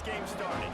game started.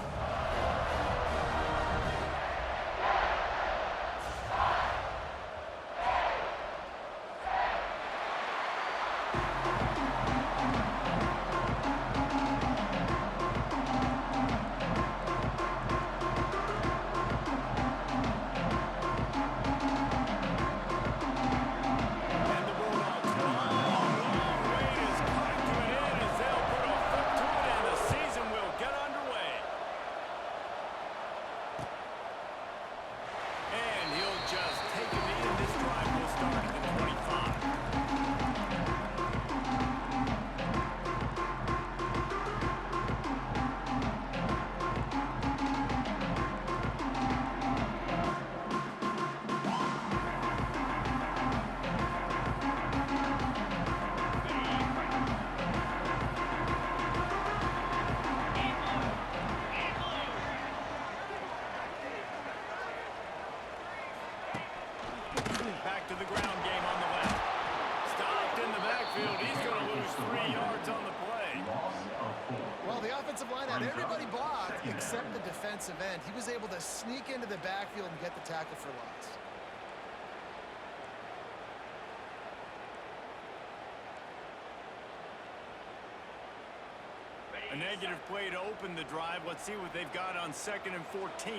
Back to the ground game on the left. Stopped in the backfield. He's going to lose 3 yards on the play. Well, the offensive line had everybody blocked except the defensive end. He was able to sneak into the backfield and get the tackle for loss. A negative play to open the drive. Let's see what they've got on 2nd and 14.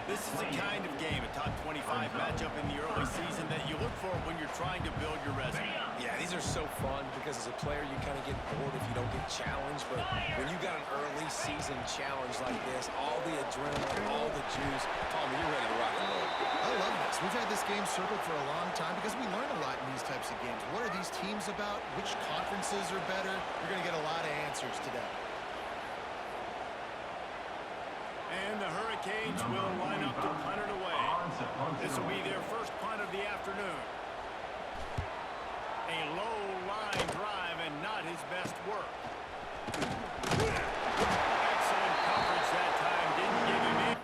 This is the kind of game, a top 25 matchup in the early season that you look for when you're trying to build your resume. Yeah, these are so fun because as a player you kind of get bored if you don't get challenged, but when you got an early season challenge like this, all the adrenaline, all the juice, Palmer, you're ready to rock and roll. I love this. We've had this game circled for a long time because we learn a lot in these types of games. What are these teams about? Which conferences are better? You're going to get a lot of answers today. And the Hurricanes will line up to punt it away. This will be their first punt of the afternoon. A low-line drive and not his best work. Excellent coverage that time. Didn't give him in.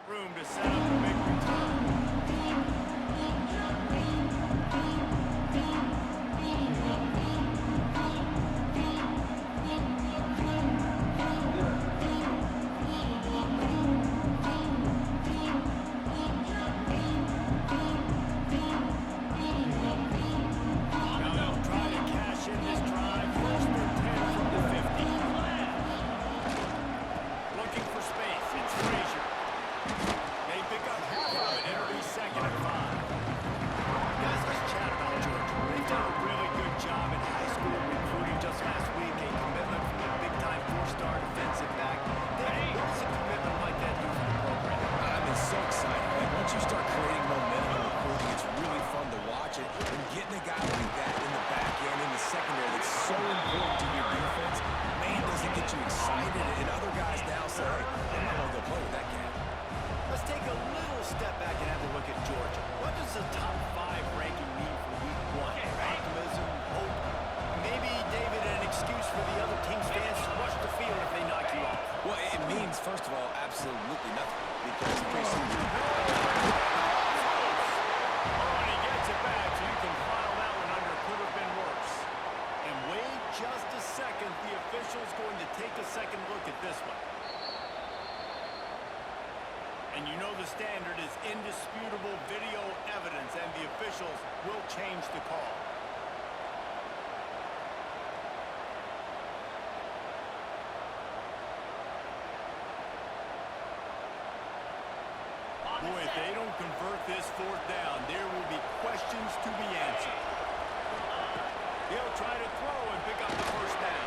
Room to set up a big return. Now they'll try to cash in this drive. 1st and 10 from the 50. Looking for space. It's Frazier. They pick up half of it. It'll be 2nd and 5. Guys, let's chat about Georgia. They've done a really good job in high school recruiting. Just last week, a commitment from a big-time 4-star defensive back. Hey, what does a commitment like that do for the program? I've been so excited. Like, once you start creating momentum in recruiting, it's really fun to watch it. And getting a guy like that in the back end, in the secondary, that's so important to your defense, man, does it get you excited. And other guys now say, hey, I'm not going to go play with that cat. Let's take a little step back and have a look at Georgia. What does the top 5 ranking mean for week 1? Optimism, hope, maybe, David, an excuse for the other team's fans to rush the field if they knock you off? Well, it means, first of all, absolutely nothing. Because preseason. Oh, and he gets it back, so you can file that one under could have been worse. And wait just a second. The official's going to take a second look at this one. And you know the standard is indisputable video evidence, and the officials will change the call. Boy, if they don't convert this 4th down, there will be questions to be answered. He'll try to throw and pick up the 1st down.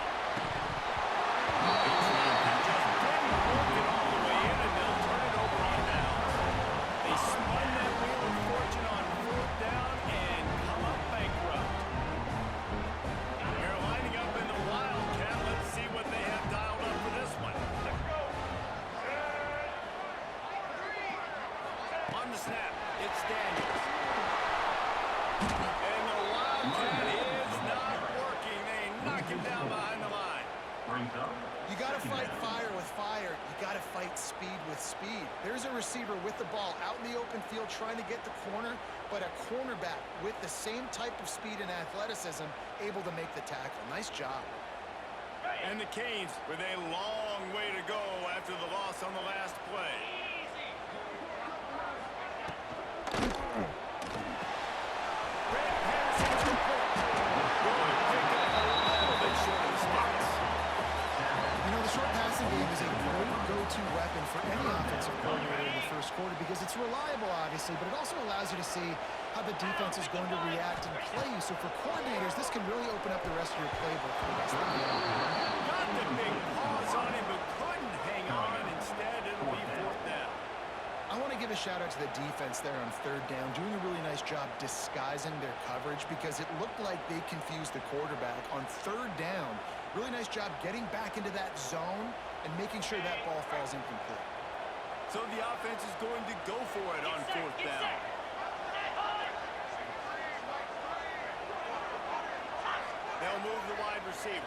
Just didn't work it all the way in, and they'll turn it over on downs. They spun that wheel of fortune on 4th down and come up bankrupt. They're lining up in the Wildcat. Let's see what they have downfield trying to get the corner, but a cornerback with the same type of speed and athleticism able to make the tackle. Nice job. And the Canes with a long way to go after the loss on the last play. Great pass into the play. Good pickup a little bit short of spots. You know, the short passing game is a great go-to weapon for any offensive coordinator in the first quarter because it's reliable, obviously, but it also allows you to see how the defense is going to react and play you. So for coordinators, this can really open up the rest of your playbook for the rest of the game. Got the big pause on him, but couldn't hang on. Instead, it'll be fourth down. I want to give a shout-out to the defense there on third down, doing a really nice job disguising their coverage because it looked like they confused the quarterback on third down. Really nice job getting back into that zone and making sure that ball falls incomplete. So the offense is going to go for it on fourth down. They'll move the wide receiver.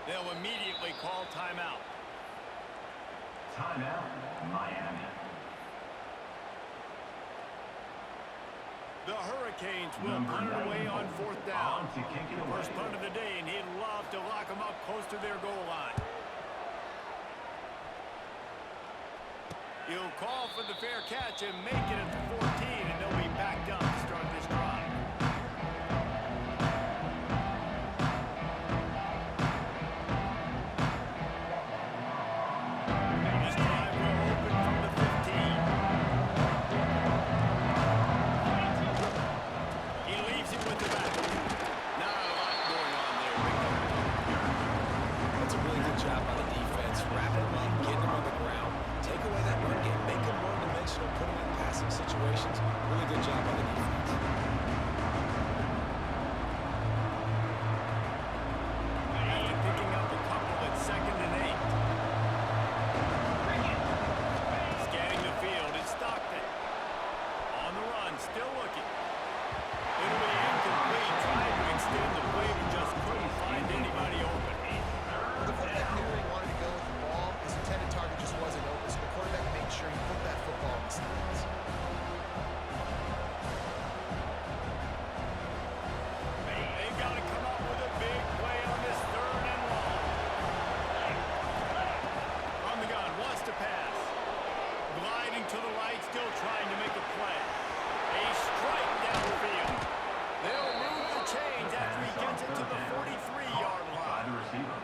They'll immediately call timeout. Timeout, Miami. The Hurricanes will punt it away on fourth down. To kick it away. First punt of the day, and he'd love to lock them up close to their goal line. He'll call for the fair catch and make it at the 14, and they'll be backed up to start this drive. This drive will open from the 15. He leaves it with the back. Not a lot going on there. That's a really good job by the defense. Wrapping them up, getting them on the ground. Take away that run game. Make them one-dimensional. Put them in passing situations. Really good job by the defense. After picking up a couple at 2nd and 8. Scanning the field, it's Stockton. On the run, still looking. It'll be incomplete, trying to extend the play, but just couldn't find anybody open. The quarterback knew where he wanted to go with the ball. His intended target just wasn't open, so the quarterback made sure he put that football in the stands. They've got to come up with a big play on this 3rd and long. On the gun, wants to pass. Gliding to the right, still trying to make a play. A strike downfield. They'll move the chains after he gets it to the 43-yard By line. the receiver.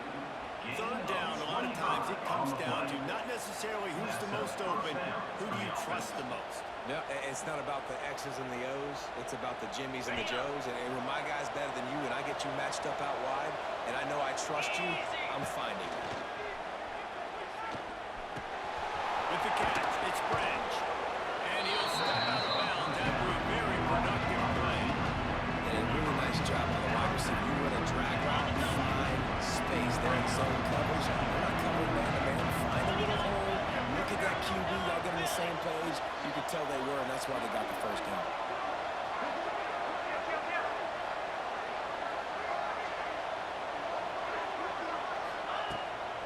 Third down, a lot of times it comes down to not necessarily who's the most open, who do you trust the most? No, it's not about the X's and the O's. It's about the Jimmys and the Joes. And when my guy's better than you and I get you matched up out wide, and I know I trust you, I'm finding you. With the catch, it's Branch. And he'll step out of bounds after a very productive play. And a really nice job by the wide receiver. You run a drag route, find space there in zone coverage. They're not covering man-to-man. Find a little hole. Look at that QB. Y'all get on the same page. You could tell they were, and that's why they got the first down.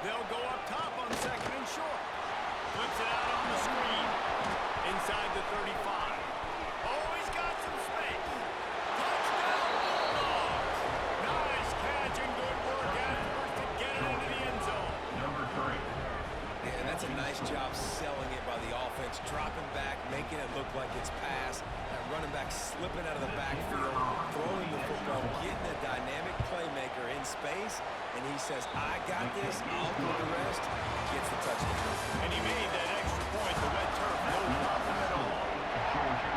They'll go up top on 2nd and short. Flips it out on the screen. Inside the 35. Oh, he's got some space. Touchdown, Bulldogs. Nice catch and good work afterwards to get it into the end zone. Number 3. Yeah, and that's a nice job selling it by the offense, dropping back, making it look like it's pass. That running back slipping out of the backfield, throwing the football, getting a dynamic playmaker in space, and he says, I got this, I'll do the rest, gets the touchdown. And he made that extra point, the wet turf, no problem at all. Georgia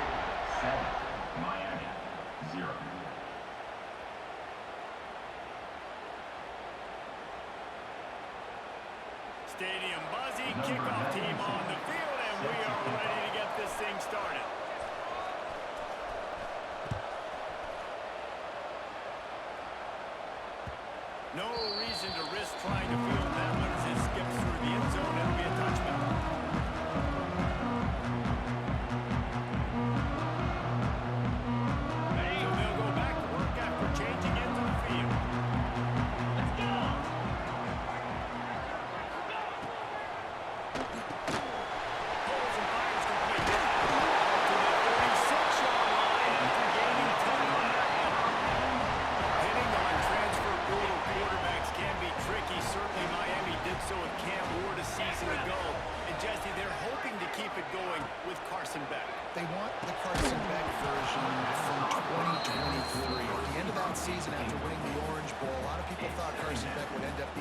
7. Miami 0. Stadium buzzing, kickoff team on the field, and we are ready to get this thing started. No reason to risk trying to field that one as it skips through the end zone. It'll be a touchdown.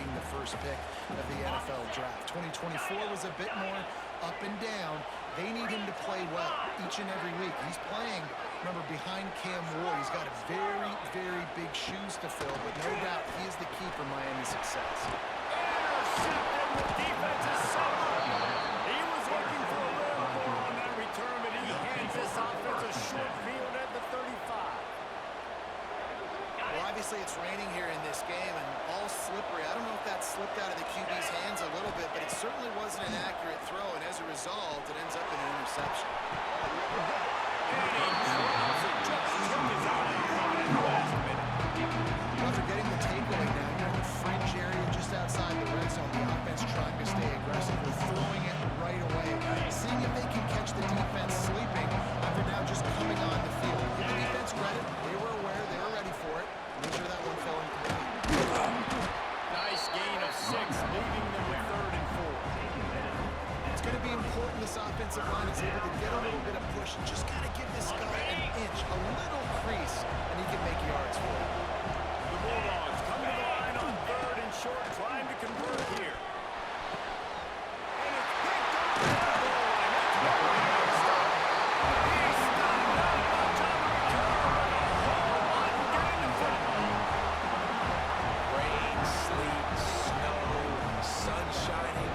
being the first pick of the NFL draft. 2024 was a bit more up and down. They need him to play well each and every week. He's playing, remember, behind Cam Ward. He's got very, very big shoes to fill, but no doubt he is the key for Miami's success. Intercepted with defensive summer. He was looking for a rare ball on that return, but he hands this offense a short field at the 35. Well, obviously it's raining here in this game, and ball's slippery. I don't know if that slipped out of the QB's hands a little bit, but it certainly wasn't an accurate throw, and as a result, it ends up in an interception. After getting the takeaway now, you're in the fringe area just outside the red zone. The offense trying to stay aggressive. They're throwing it right away, seeing if they can catch the defense sleeping after now just coming on the field. Give the defense credit. They were aware. They were ready for it. Make sure that one fell incomplete. Nice gain of 6, leaving them with 3rd and 4. It's going to be important this offensive line is able to get a little bit of push and just kind of give this guy an inch, a little crease, and he can make yards for it. The Bulldogs coming to the line on 3rd and short, trying to convert here. And it's picked up at the goal line. That's where he stopped. He's stopped out much on the return, but a whole lot getting the football. Rain, sleet, snow, sun shining.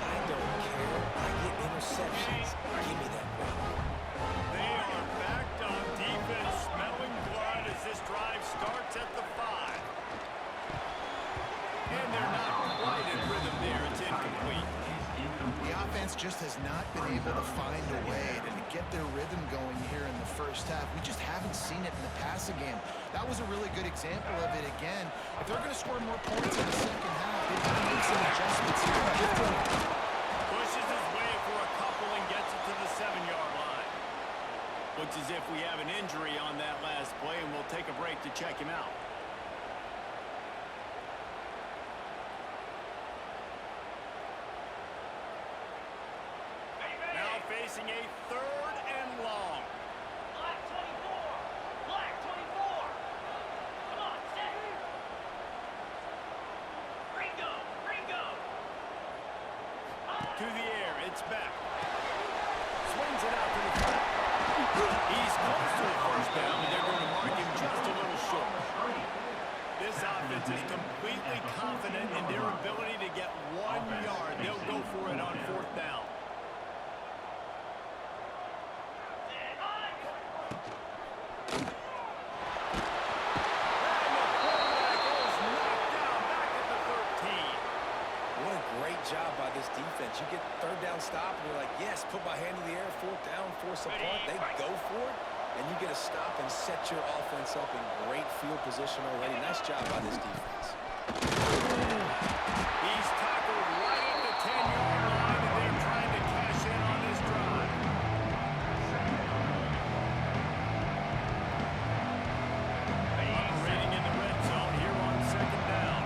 I don't care. I get interceptions. Give me that ball. They are backed on defense, smelling blood as this drive starts at the 5. And they're not quite in rhythm there. It's incomplete. The offense just has not been able to find a way to get their rhythm going here in the first half. We just haven't seen it in the passing game. That was a really good example of it again. If they're going to score more points in the second half, they've got to make some adjustments here. Pushes his way for a couple and gets it to the 7-yard line. Looks as if we have an injury on that last play, and we'll take a break to check him out. Now facing a 3rd and long. Black 24! Black 24! Come on, set! Ringo! Ringo! To the air, it's back. Swings it out to the flat. He's close to the first down, and they're going to mark him just a little short. This offense is completely confident in their ability to get 1 yard. They'll go for it on 4th down. Job by this defense. You get 3rd down stop, and you're like, yes, put my hand in the air, 4th down, force a punt. They go for it, and you get a stop and set your offense up in great field position already. Nice job by this defense. He's tackled right at the 10-yard line, and they're trying to cash in on this drive. Operating in the red zone here on 2nd down.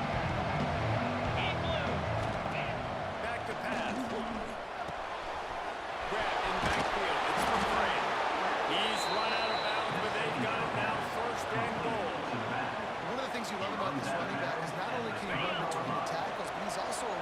Back to pass. Grab in backfield. It's for 3. He's run out of bounds, but they've got it now 1st and goal. One of the things you love about this running back is not only can he run between the tackles, but he's also a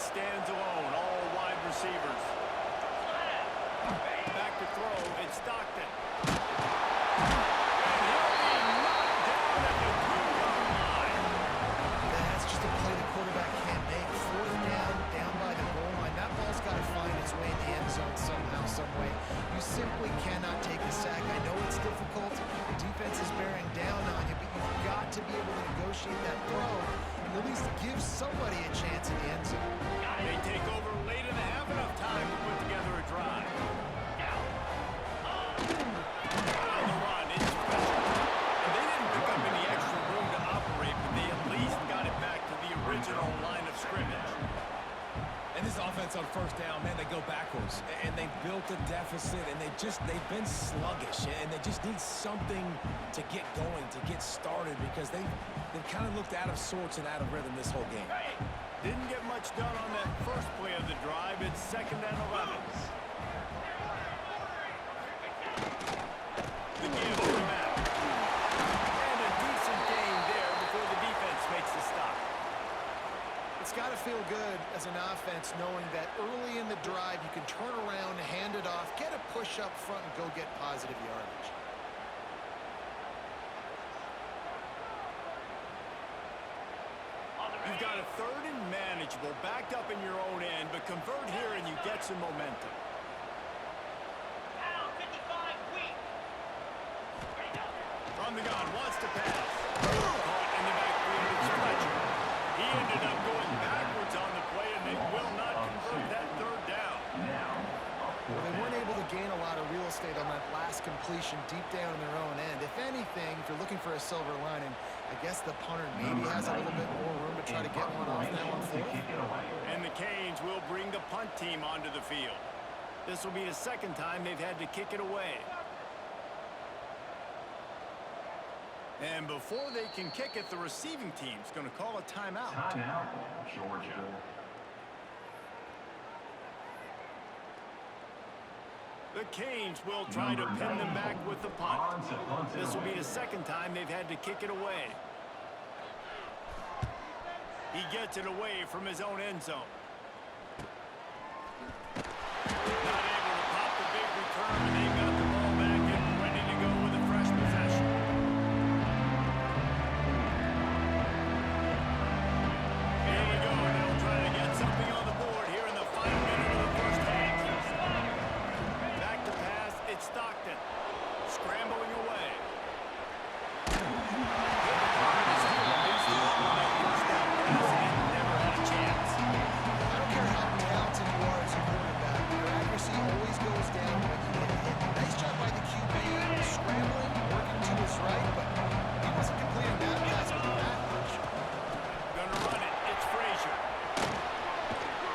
stands alone, all wide receivers. Back to throw, it's Stockton. And he'll be knocked down at the 2-yard line. That's just a play the quarterback can't make. Fourth down by the goal line. That ball's got to find its way in the end zone somehow, some way. You simply cannot take the sack. I know it's difficult. The defense is bearing down on you, but you've got to be able to negotiate that throw and at least give somebody a chance in the end zone. They take over late in the half, enough time to put together a drive. On the run, it's special. And they didn't pick up any extra room to operate, but they at least got it back to the original line of scrimmage. And this offense on first down, man, they go backwards. And they built a deficit, and they've been sluggish. And they just need something to get going, to get started, because they've kind of looked out of sorts and out of rhythm this whole game. Didn't get much done on that first play of the drive. It's 2nd and 11. The give to the back. And a decent gain there before the defense makes the stop. It's got to feel good as an offense knowing that early in the drive you can turn around, hand it off, get a push up front, and go get positive yardage. You've got a 3rd and manageable, backed up in your own end, but convert here and you get some momentum. Down 55 weak. Ready to go. From the gun, wants to pass. Caught in the backfield, it's Fletcher. He ended up going backwards on the play, and they will not convert that 3rd down. Well, they weren't able to gain a lot of real estate on that last completion deep down in their own end. If anything, if you're looking for a silver lining, I guess the punter maybe has a little bit more room to try to get one off now on 4th. And the Canes will bring the punt team onto the field. This will be the 2nd time they've had to kick it away. And before they can kick it, the receiving team's going to call a timeout. Timeout, Georgia. The Canes will try to pin them back with the punt. This will be the 2nd time they've had to kick it away. He gets it away from his own end zone. Not able to pop the big return, and they've got the ball back and ready to go with a fresh possession. Here we go, and they'll try to get something on the board here in the final minute of the first half. Back to pass, it's Stockton. Scrambling away. Never had a chance. I don't care how talented you are as a quarterback, your accuracy always goes down when you get hit. Nice job by the QB, scrambling, working to his right, but he wasn't completing that pass with that much. Gonna run it. It's Frazier.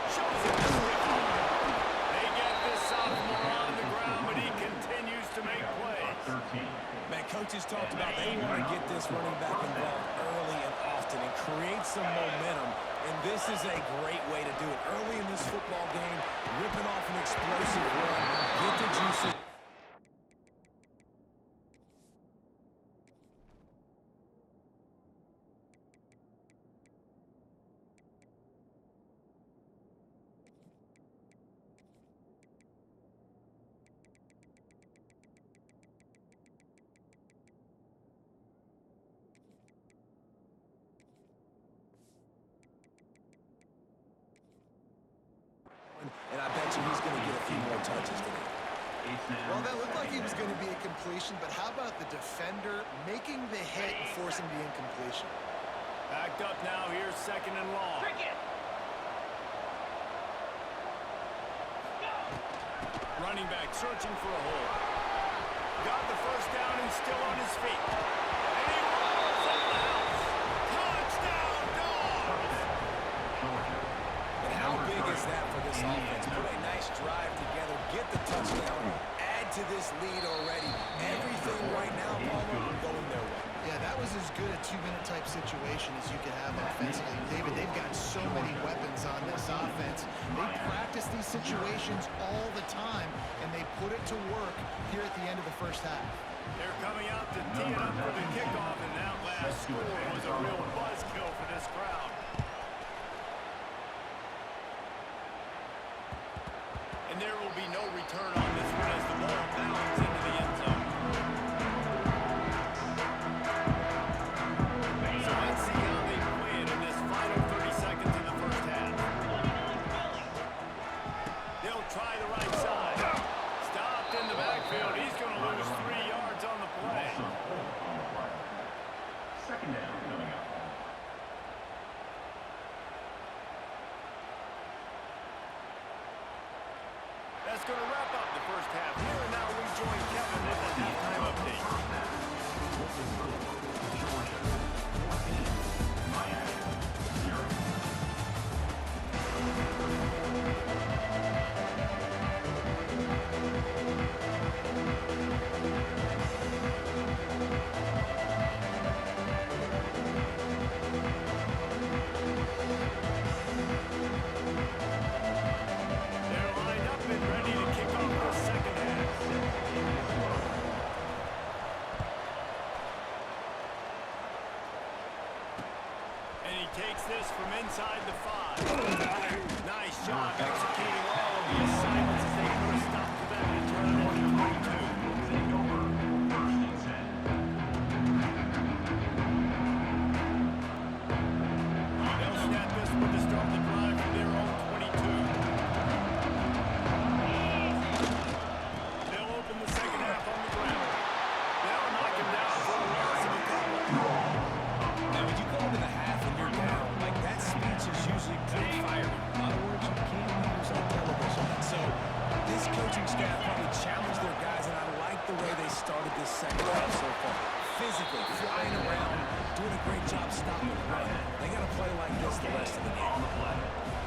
Shows him the stiff arm. They get this sophomore on the ground, but he continues to make plays. 13. Man, coaches talked about they want to get this running back involved early and often and create some momentum, and this is a great way to do it. Early in this football game, ripping off an explosive run, get the juice. And I bet you he's going to get a few more touches today. Well, that looked like he was going to be a completion, but how about the defender making the hit and forcing the incompletion? Backed up now. Here's 2nd and long. Bring it. Go. Running back searching for a hole. Got the first down and still on his feet. And he rolls out the house. Touchdown, Dogs! And how big is that for this offense? Put a nice drive together, get the touchdown, add to this lead already. Everything right now, Palmer, going their way. Yeah, that was as good a 2-minute type situation as you could have offensively. David, they've got so many weapons on this offense. They practice these situations all the time, and they put it to work here at the end of the first half. They're coming out to tee it up for the kickoff, and that last score was a real buzzkill for this crowd. And there will be no return on this one as the ball bounds into the end zone. So let's see how they play it in this final 30 seconds of the first half. They'll try the right side. Stopped in the backfield. He's going to lose 3 yards on the play. Also on the play. Second down coming up. That's going to wrap up the first half here, and now we join Kevin with the halftime update. Georgia 14, Miami 0. They're lined up and ready to kick off the second half. And he takes this from inside the 5. Nice job executing all of the assignments as they put a stop to that return at the 22. Take over. First and 10. They'll snap this one to start the drive from their own 22. They'll open the second half on the ground. They'll knock him down for a loss of a couple. Now, when you go into the half and you're down, like that speech is usually pretty fiery. In other words, you can't use on television. So this coaching staff probably challenged their guys, and I like the way they started this second half so far. Physically, flying around, doing a great job stopping the run. They got to play like this the rest of the game. On the play. I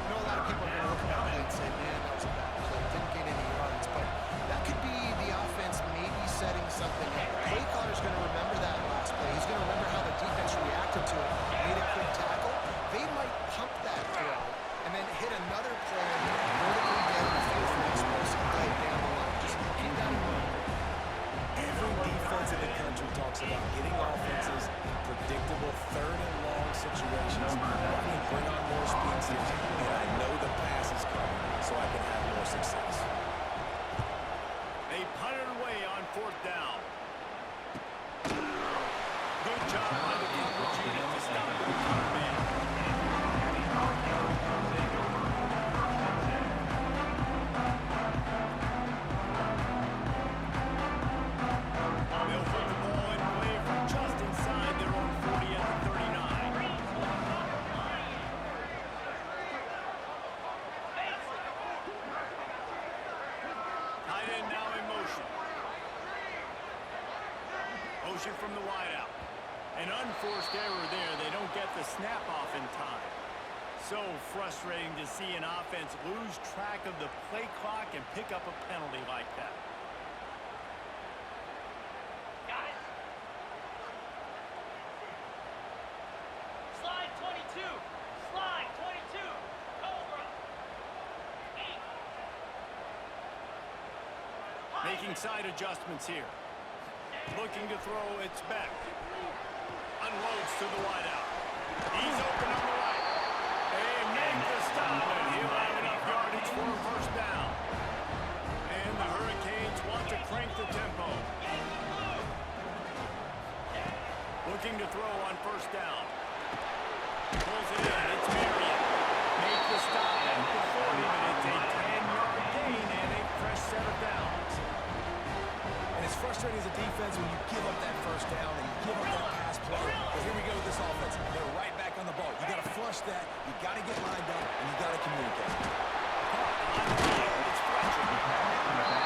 know a lot of people are going to look at that play and say, man, that was a bad play. Didn't get any yards. But that could be the offense maybe setting something up. Play caller's going to remember that last play. He's going to remember how the defense reacted to it. Made a quick tackle. They might pump that throw and then hit another play vertically down the field for an explosive play down the line. Just keep that in mind. Every defense in the country talks about getting offenses in predictable third and long situations where I can bring on more speed teams, and I know the pass is coming, so I can have more success. They punt it away on 4th down. Good job by the coverage unit to stop the return man. They'll put the ball in play from just inside their own 40 at the 39. Tight end now in motion. Motion from the wideout. An unforced error there. They don't get the snap off in time. So frustrating to see an offense lose track of the play clock and pick up a penalty like that. Got it. Slide 22. Slide 22. Cobra. 8. Making side adjustments here. Looking to throw, it's back. Unloads to the wideout. He's open on the right. They make the stop, and he'll have enough yardage for a first down. And the Hurricanes want to crank the tempo. Looking to throw on first down. Pulls it in. It's Marion. Make the stop at the 40, but it's a 10-yard gain and a fresh set of downs. And it's frustrating as a defense when you give up that first down and you give up that pass play. But here we go with this offense. They're right back on the ball. You got to flush that. You got to get lined up, and you got to communicate.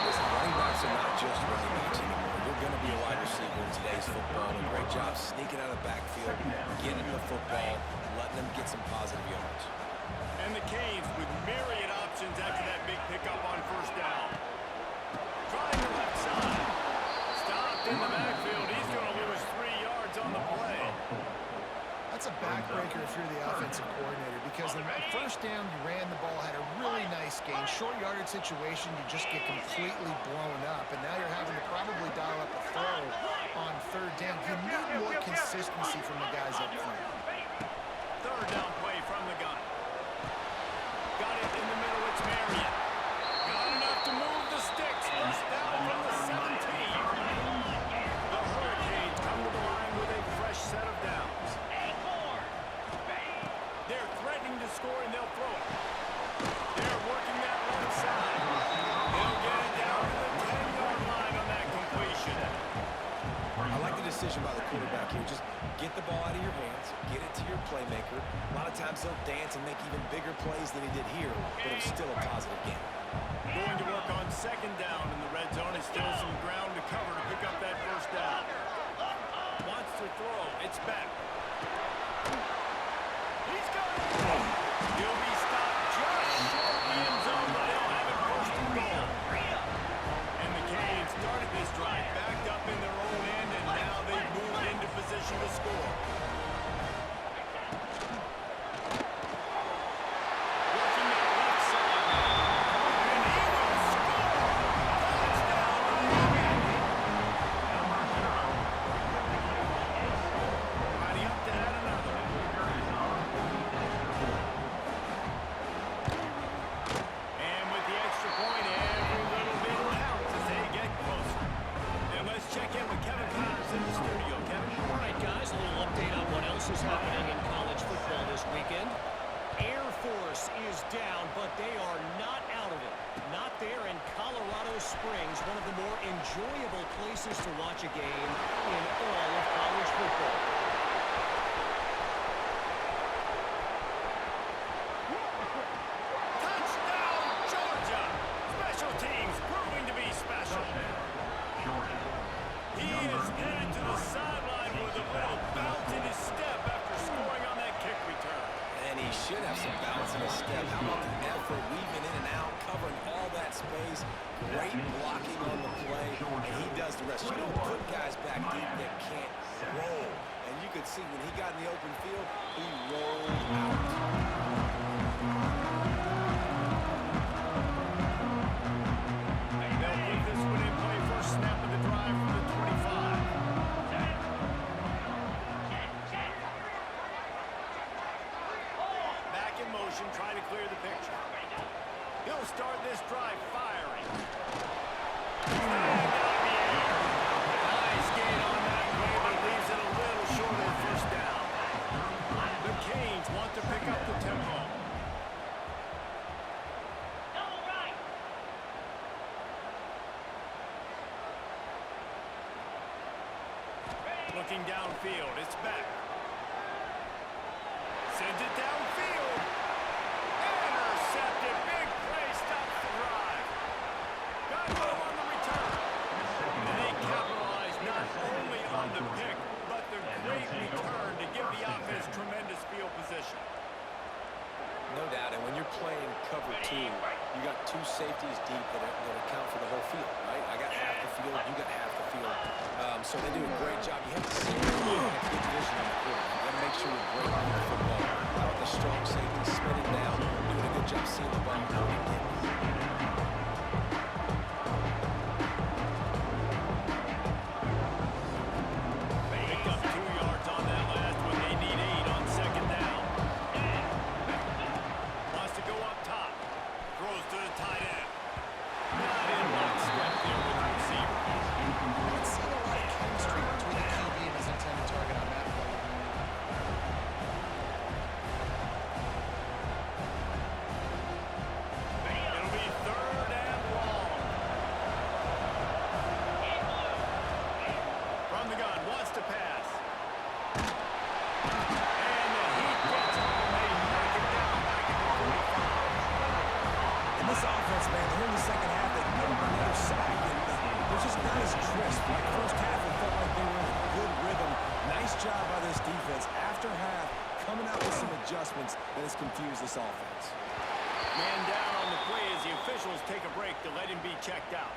Listen, running backs are not just running backs anymore. You're going to be a wide receiver in today's football. And great job sneaking out of the backfield, getting the football, letting them get some positive yards. And the Canes with myriad options after that big pickup on first down. Trying the left side. Stopped in the backfield. He's going to lose 3 yards on the play. That's a backbreaker if you're the offensive coordinator, because the first down you ran the ball, had a really nice gain. Short yardage situation, you just get completely blown up, and now you're having to probably dial up a throw on third down. You need more consistency from the guys up front. Third down play from the gun. Got it in the middle. It's Marion. Got enough to chance and make even bigger plays than he did here, but it was still a positive game. Going to work on second down in the red zone. Is still some ground to cover to pick up that first down. Wants to throw. It's back. He's got it. He'll be stopped just short of the end zone, but they'll have it first and goal. And the Canes started this drive backed up in their own end, and now they've moved into position to score. Working that left side. And he will score. Touchdown, Miami. Mighty up to add another. And with the extra point, every little bit counts as they get closer. And let's check in with Kevin Connors in the studio. Kevin? All right, guys, a little update on what else is happening in college football this weekend. Air Force is down, but they are not out of it. Not there in Colorado Springs, one of the more enjoyable places to watch a game in all of college football. Touchdown, Georgia! Special teams proving to be special. He is headed to the sideline with a little bounce in his step after scoring on that kick return. And he should have some bounce in his step. How about the effort weaving in and out, covering all that space, great blocking on the play, and he does the rest. You don't put guys back deep that can't roll. And you could see when he got in the open field, he rolled out. They'll put this one in play first snap of the drive from the 25. Back in motion, trying to clear the picture. He'll start this drive firing. Nice gain on that play, but leaves it a little short of first down. The Canes want to pick up the tempo. Double right. Looking downfield, it's back. Sends it downfield. Intercepted. Big play stops the drive. Got home on the return. And they capitalize not only on the pick, but the great return to give the offense tremendous field position. No doubt, and when you're playing cover two, you got two safeties deep that account for the whole field, right? I got half the field, you got half the field. So they do a great job. You have to see get vision on the court. You got to make sure you're breaking the football. How about the strong safety spinning down, doing a good job seeing the ball going in. Picked up 2 yards on that last one. They need 8 on second down. Wants to go up top. Throws to the tight end. Not in lockstep there with the receiver. Let's see a lot of chemistry between the QB and his intended target on that play. It'll be third and long. From the gun, wants to pass. And the heat gets home. They knock it down back at the 45. In this offense, man, here in the second half, they get another sack, and they're just not as crisp. Like first half, it felt like they were in a good rhythm. Nice job by this defense. After half, coming out with some adjustments that has confused this offense. Man down on the play as the officials take a break to let him be checked out.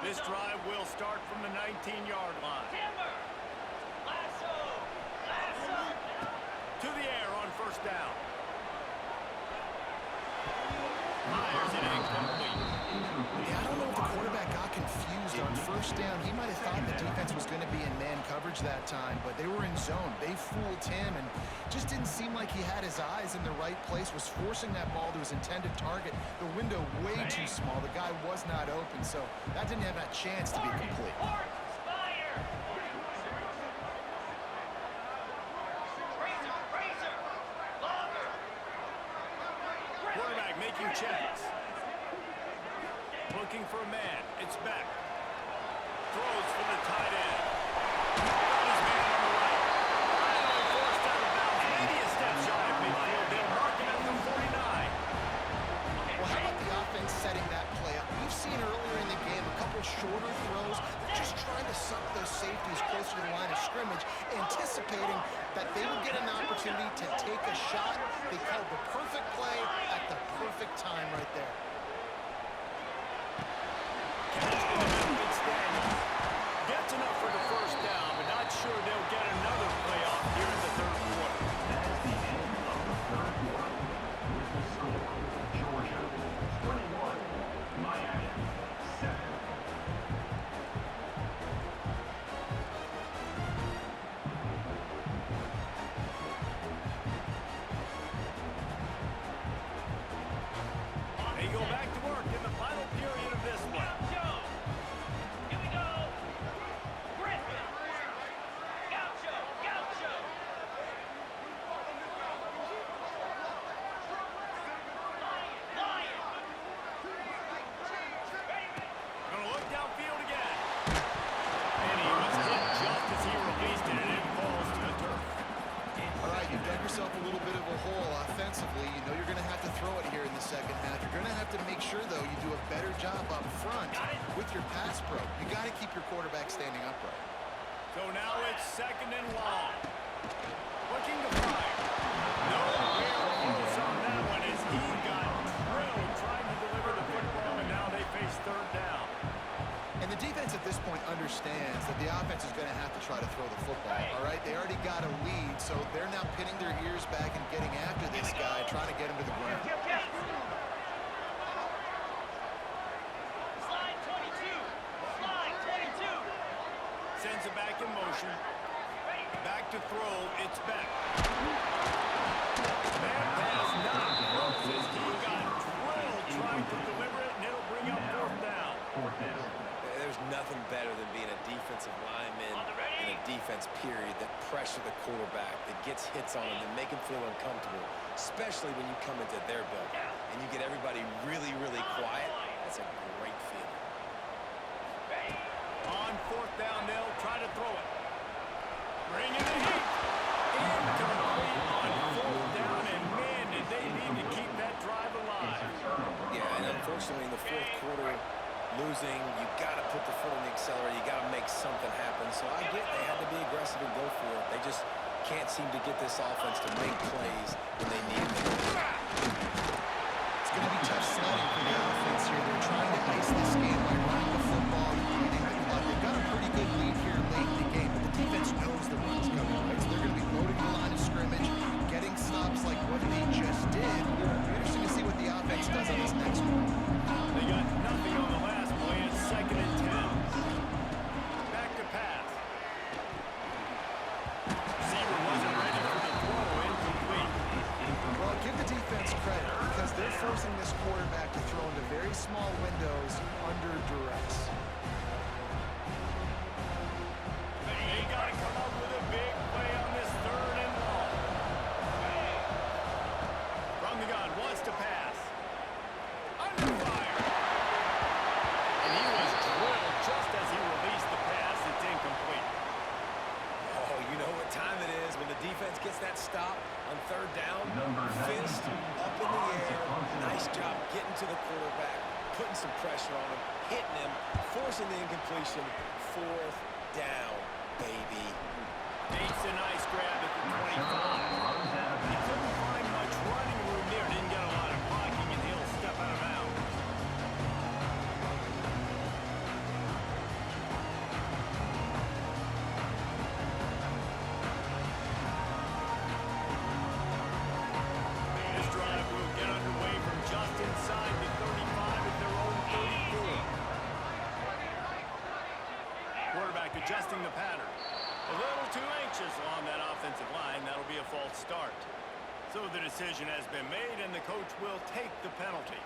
This drive will start from the 19-yard line. Timber. Lasso. Lasso. To the air on first down. Fires it incomplete. Yeah, I don't know if the quarterback got confused on first down. He might have thought the defense was going to be in man coverage that time, but they were in zone. They fooled him and just didn't seem like he had his eyes in the right place, was forcing that ball to his intended target. The window way too small. The guy was not open, so that didn't have that chance to be complete. Spire. Razor. Razor. Logger. Quarterback making checks. looking for a man. It's Beck. Throws for the tight end. Got his man on the right. Finally forced out of bounds. Maybe a step shy of midfield. They'll mark it at the 49. Well, how about the offense setting that play up? We've seen earlier in the game a couple shorter throws. They're just trying to suck those safeties closer to the line of scrimmage, anticipating that they would get an opportunity to take a shot. They called the perfect play at the perfect time right there. Gets enough for the first down, but not sure they'll get another playoff here in the third quarter. That is the end of the third quarter. With the score, Georgia 21, Miami 7. They go back to work in the final period of this one. Gaucho! Here we go! Griffin! Gaucho! Gaucho! Lion! Gonna look downfield again. And he was hit just as he released it, and it falls to the turf. All right, you've dug yourself a little bit of a hole offensively. You know you're going to have to throw it here in the second half. You're going to have to make sure, though, you do a better job up front with your pass pro. You got to keep your quarterback standing upright. So now it's second and long. Looking to fire. No real close on that one as he got drilled trying to deliver the football, and now they face third down. And the defense at this point understands that the offense is going to have to try to throw the football, all right? They already got a lead, so they're now pinning their ears back and getting after this guy, trying to get him to the ground. Slide 22! Slide 22! Sends it back in motion. Back to throw. It's back. Man pass not close as he got drilled trying to deliver it, and it'll bring up fourth down. Fourth down. There's nothing better than being a defensive lineman in a defense period that pressure the quarterback, that gets hits on him, that make him feel uncomfortable, especially when you come into their building and you get everybody really, really quiet. That's a great feeling. On fourth down, they'll try to throw it. Bring in the heat. Incomplete on fourth down, and man, did they need to keep that drive alive. Yeah, and unfortunately in the fourth quarter, losing, you got to put the foot on the accelerator. You got to make something happen. So I get they had to be aggressive and go for it. They just can't seem to get this offense to make plays when they need them. It's going to be tough sledding for the offense here. They're trying to ice this game by running the football and leading the clock. They've got a pretty good lead here late in the game, but the defense knows the run's coming, right? So they're going to be loading the line of scrimmage, getting stops like what they just did. It'll be interesting to see what the offense does on this next one. They got nothing on the last play. It's second and 10. Back to pass. Receiver wasn't ready for the throw. Incomplete. Well, give the defense credit because they're forcing this quarterback to throw into very small windows under duress. They got to come up with a big play on this third and long. From the gun, wants to pass. Under fire. And he was drilled just as he released the pass. It's incomplete. Oh, you know what time it is when the defense gets that stop on third down. Number 92. Fist up in the air. Nice job getting to the quarterback, putting some pressure on him, hitting him, forcing the incompletion. Fourth down, baby. Makes a nice grab at the 25. He couldn't find much running room there. Didn't get a lot of blocking, and he'll step out of bounds. This drive will get underway from just inside the 35 at their own 34. Quarterback adjusting the pattern. A little too anxious along that offensive line. That'll be a false start. So the decision has been made, and the coach will take the penalty.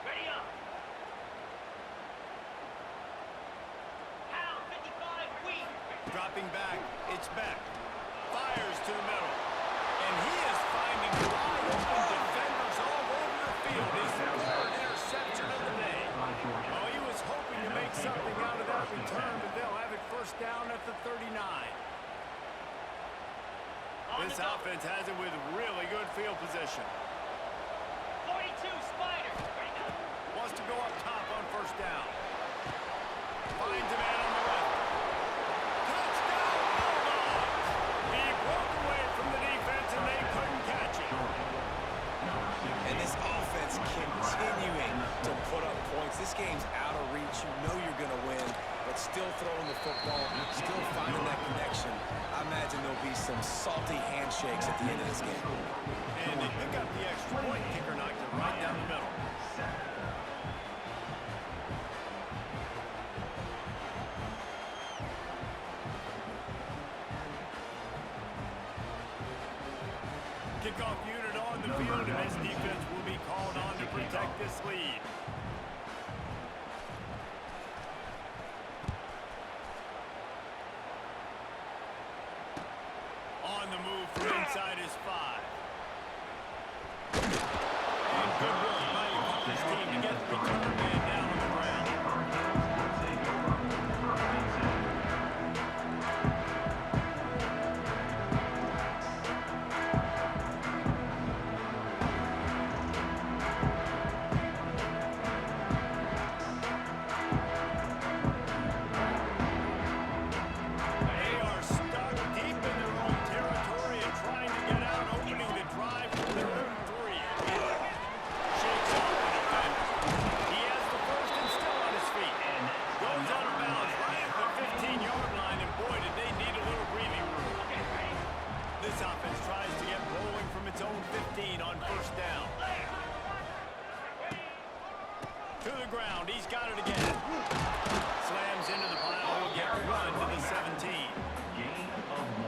Ready up! Pound 55 weak! Dropping back, it's back. Fires to the middle. And he is finding wide open defenders all over the field. His third interception down at the 39. On This the double. offense has it with really good field position. 42, Spider. Bring it up. Wants to go up top on first down. Finds a man on the left. Touchdown, Bulldogs! He broke away from the defense and they couldn't catch him. And this offense continuing to put up points. This game's out of reach. You know you're going to win, but still throwing the football, still finding that connection. I imagine there'll be some salty handshakes at the end of this game. And they pick up the extra point. Kicker knocked it right down the middle. Kickoff unit on the field, and this defense will be called on to protect this lead. On the move from inside his 5. And good work by the Cowboys team to get the return man down on the ground. They are stuck deep in their own territory and trying to get out, opening the drive for their own 3. Shakes off the defender. He has the first and still on his feet. Goes out of bounds right at the 15-yard line, and boy, did they need a little breathing room. This offense tries to get rolling from its own 15 on first down. To the ground, he's got it again. Slams into the pile, he'll get run to the 17.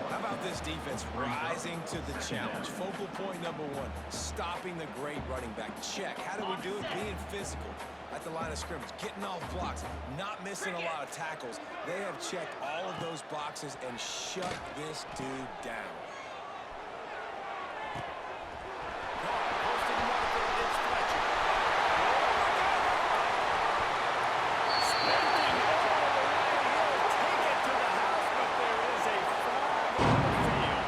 How about this defense rising to the challenge? Focal point number 1, stopping the great running back. Check. How do we do it? Being physical at the line of scrimmage, getting off blocks, not missing a lot of tackles. They have checked all of those boxes and shut this dude down. Posting marker, it's Fletcher. Sprinting all the way, he'll take it to the house, but there is a flag on the field.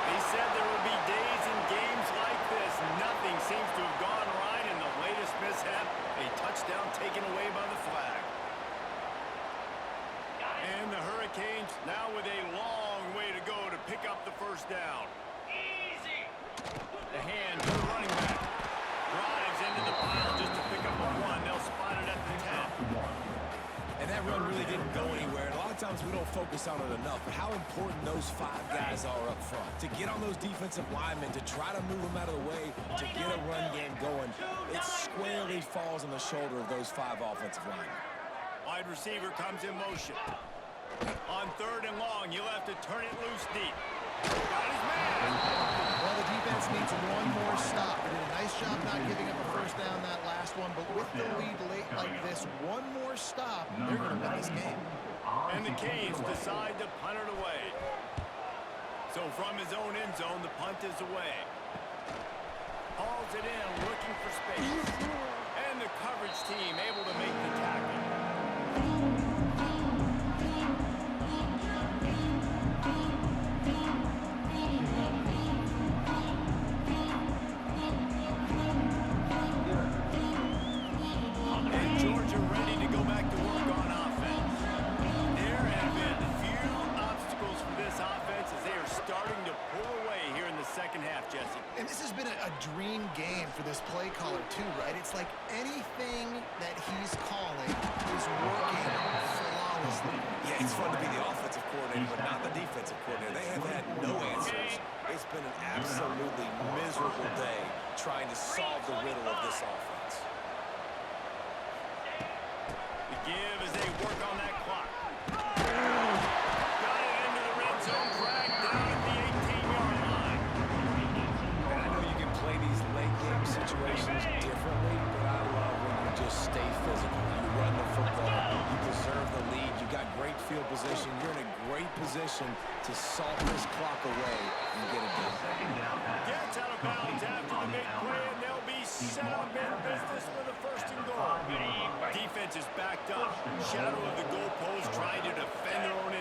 They said there will be days and games like this. Nothing seems to have gone right, and the latest mishap, a touchdown taken away by the flag. And the Hurricanes now with a long way to go to pick up the first down. Easy. The hand to the running back. Drives into the pile just to pick up a 1. They'll spot it at the 10. And that run really didn't go anywhere. And a lot of times we don't focus on it enough, but how important those 5 guys are up front. To get on those defensive linemen, to try to move them out of the way, to get a run game going, it squarely falls on the shoulder of those 5 offensive linemen. Wide receiver comes in motion. On 3rd and long, you'll have to turn it loose deep. Got his man. Well, the defense needs one more stop. They did a nice job not giving up a first down that last one, but with the lead late like this, one more stop, they're going to win this game. And the Canes decide to punt it away. So from his own end zone, the punt is away. Hauls it in, looking for space. And the coverage team able to make the tackle. And Georgia ready to go back to work on offense. There have been few obstacles for this offense as they are starting to pull away here in the second half, Jesse. And this has been a dream game for this play caller, too, right? It's like anything that he's calling is working flawlessly. Yeah, it's fun to be the offensive coordinator, but not the defensive coordinator. They have had no answers. It's been an absolutely miserable day trying to solve the riddle of this offense. The give as they work on that clock. Got it into the red zone, dragged down at the 18-yard line. And I know you can play these late game situations differently, but I love when you just stay physical. You run the football, you preserve the lead, you got great field position, you're in a great position to salt this clock away and get it done. Gets out of bounds after the big play, and they'll be set up in business for the first and goal. Defense is backed up. Shadow of the goalpost trying to defend their own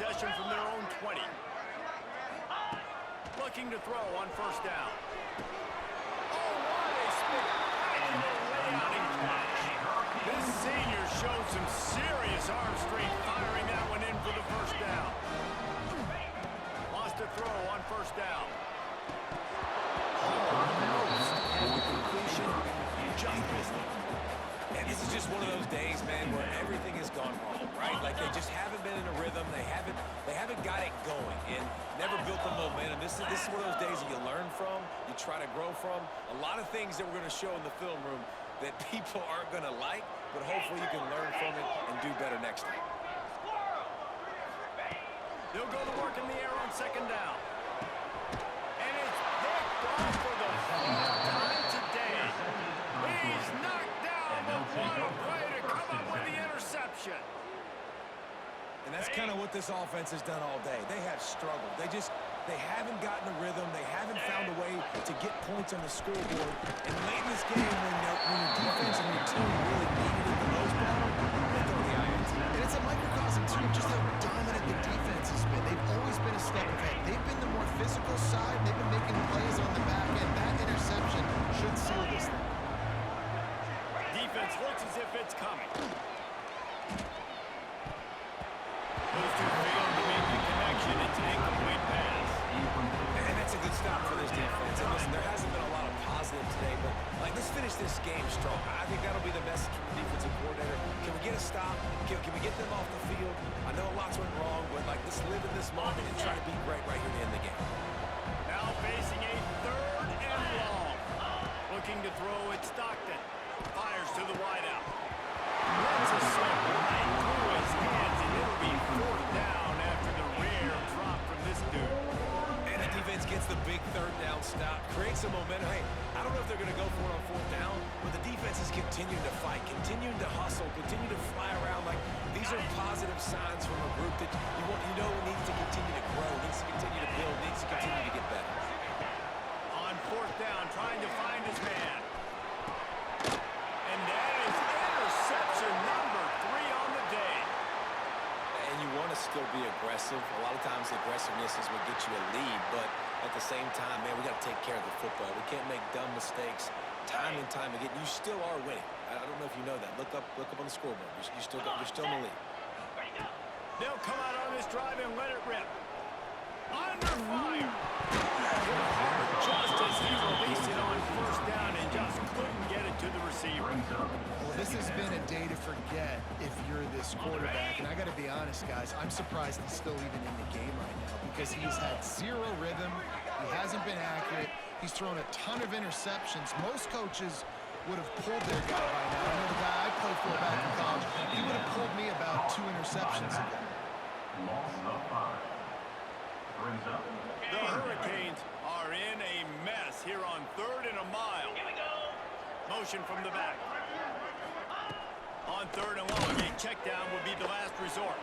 possession from their own 20. Looking to throw on first down. Oh, what a spectacular layout and catch. This senior showed some serious arm strength firing that one in for the first down. Lost a throw on first down. And the completion, just missed it. And this is just one of those days, man, where everything has gone wrong, right? Like they just haven't been in a rhythm. They haven't got it going and never built the momentum. This is one of those days that you learn from, you try to grow from. A lot of things that we're going to show in the film room that people aren't going to like, but hopefully you can learn from it and do better next time. They'll go to work in the air on second down. And it's picked off for the fourth time today. He's knocked down, but what a play to come up with the interception. And that's kind of what this offense has done all day. They have struggled. They haven't gotten a rhythm. They haven't found a way to get points on the scoreboard. And late in this game, when your defense and your team really needed it the most, they throw the irons. And it's a microcosm, too, of just how dominant the defense has been. They've always been a step ahead. They've been the more physical side. They've been making plays on the back end. That interception should seal this thing. Defense looks as if it's coming. Those two failed to make the connection. It's an incomplete pass. And that's a good stop for this defense. And listen, there hasn't been a lot of positive today, but like let's finish this game strong. I think that'll be the message from the defensive coordinator. Can we get a stop? Can we get them off the field? I know lots went wrong, but like let's live in this moment and try to be great right here to end the game. Now facing a third and long. Looking to throw at Stockton. Fires to the wideout. That's a set right through his hands, and it'll be fourth down after the rare drop from this dude. And the defense gets the big third down stop, creates some momentum. Hey, I don't know if they're going to go for it on fourth down, but the defense is continuing to fight, continuing to hustle, continue to fly around. Like these are positive signs from a group that you know needs to continue to grow, needs to continue to build, needs to continue to get better. On fourth down, trying to find his man. And that is interception number 3 on the day. And you want to still be aggressive. A lot of times aggressiveness is what gets you a lead, but at the same time, man, we got to take care of the football. We can't make dumb mistakes time and time again. You still are winning. I don't know if you know that. Look up on the scoreboard. You're still in the lead. They'll come out on this drive and let it rip. Under fire. Just as he released it on first down and just couldn't get it to the receiver. Well, this has been a day to forget if you're this quarterback. And I got to be honest, guys, I'm surprised he's still even in the game right now because he's had zero rhythm. He hasn't been accurate. He's thrown a ton of interceptions. Most coaches would have pulled their guy by now. I know the guy I played for back in college, he would have pulled me about 2 interceptions ago. Loss of 5. Brings up. The Hurricanes are in a mess here on third and a mile. Here we go. Motion from the back. On third and long, a check down would be the last resort.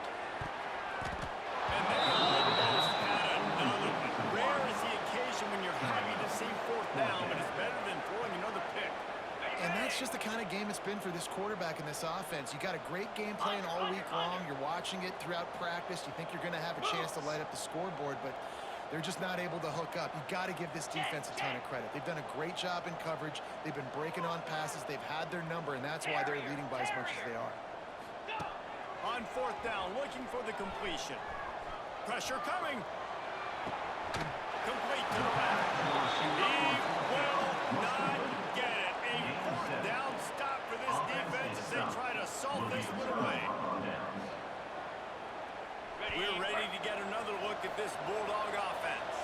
And they almost had another one. Rare is the occasion when you're happy to see fourth down, but it's better than throwing another pick. And that's just the kind of game it's been for this quarterback in this offense. You got a great game plan all week long. You're watching it throughout practice. You think you're going to have a chance to light up the scoreboard, but they're just not able to hook up. You got to give this defense a ton of credit. They've done a great job in coverage. They've been breaking on passes. They've had their number, and that's why they're leading by as much as they are. On fourth down, looking for the completion. Pressure coming. Complete to the left. He will not get it. A fourth down stop for this defense as they try to salt this one away. We're ready to get another look at this Bulldog offense.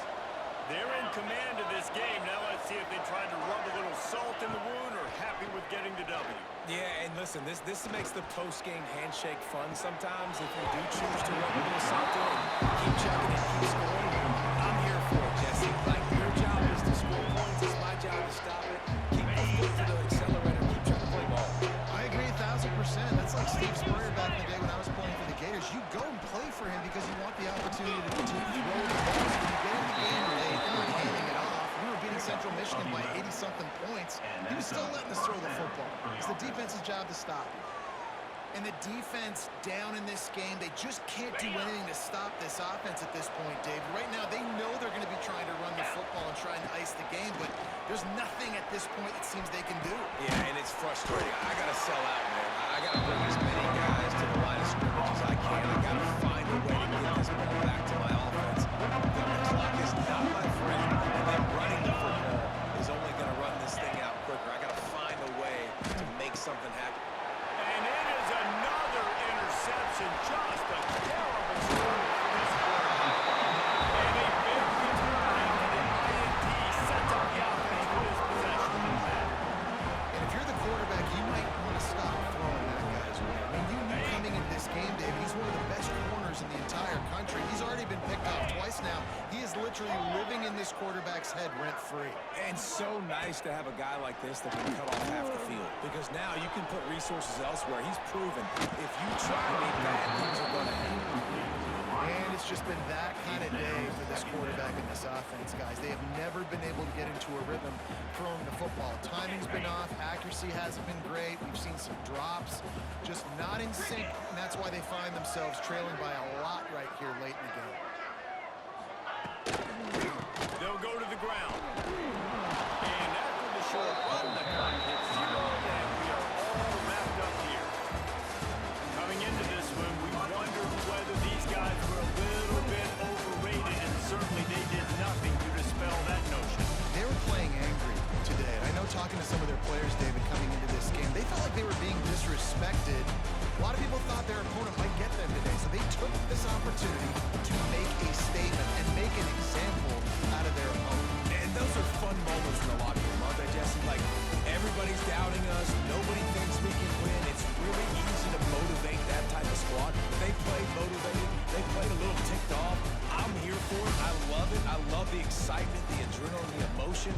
They're in command of this game. Now let's see if they try to rub a little salt in the wound or happy with getting the W. Yeah, and listen, this makes the post-game handshake fun sometimes if you do choose to rub a little salt in and keep chugging and keep scoring. I'm here for it, Jesse. Like, your job is to score points. It's my job to stop it. Keep the foot to the accelerator. Keep trying to play ball. I agree 1,000%. That's like Steve Spurrier back in the day when I was playing for the Gators. You go and play for him because you want the opportunity to continue to throw the ball. So when you get in the game late, they were handing it off. We were beating Central Michigan by 80-something points. He was still letting us throw the football. It's the defense's job to stop. And the defense down in this game, they just can't do anything to stop this offense at this point, David. Right now, they know they're going to be trying to run the football and trying to ice the game, but there's nothing at this point it seems they can do. Yeah, and it's frustrating. I got to sell out, man. I got to bring as many guys to the line of scrimmage as I can. I got to find a way to get this ball back to my offense. The clock is not my friend, and then running the football is only going to run this thing out quicker. I got to find a way to make something happen. And it is another interception. Just a terrible start for this quarterback. And a big return after the INT sets up the offense for this possession. And if you're the quarterback, you might want to stop throwing that guy's way. I mean, you knew coming into this game, Dave, he's one of the best corners in the entire country. He's already been picked off twice now. He is literally living in this quarterback's head rent-free. And so nice to have a guy like this that can cut off half the field, because now you can put resources elsewhere. He's proven if you try me, bad things are going to happen. And it's just been that kind of day for this quarterback and this offense, guys. They have never been able to get into a rhythm throwing the football. Timing's been off. Accuracy hasn't been great. We've seen some drops, just not in sync, and that's why they find themselves trailing by a lot right here late in the game. They'll go to the ground. And after the short run, the clock hits 0, and we are all wrapped up here. Coming into this one, we wondered whether these guys were a little bit overrated, and certainly they did nothing to dispel that notion. They were playing angry today. And I know talking to some of their players, David, coming into this game, they felt like they were being disrespected. A lot of people thought their opponent might get them today, so they took this opportunity to make a statement and make an example out of their opponent. And those are fun moments in the locker room, aren't they, Jesse? Like, everybody's doubting us. Nobody thinks we can win. It's really easy to motivate that type of squad. They played motivated. They played a little ticked off. I'm here for it. I love it. I love the excitement, the adrenaline, the emotion.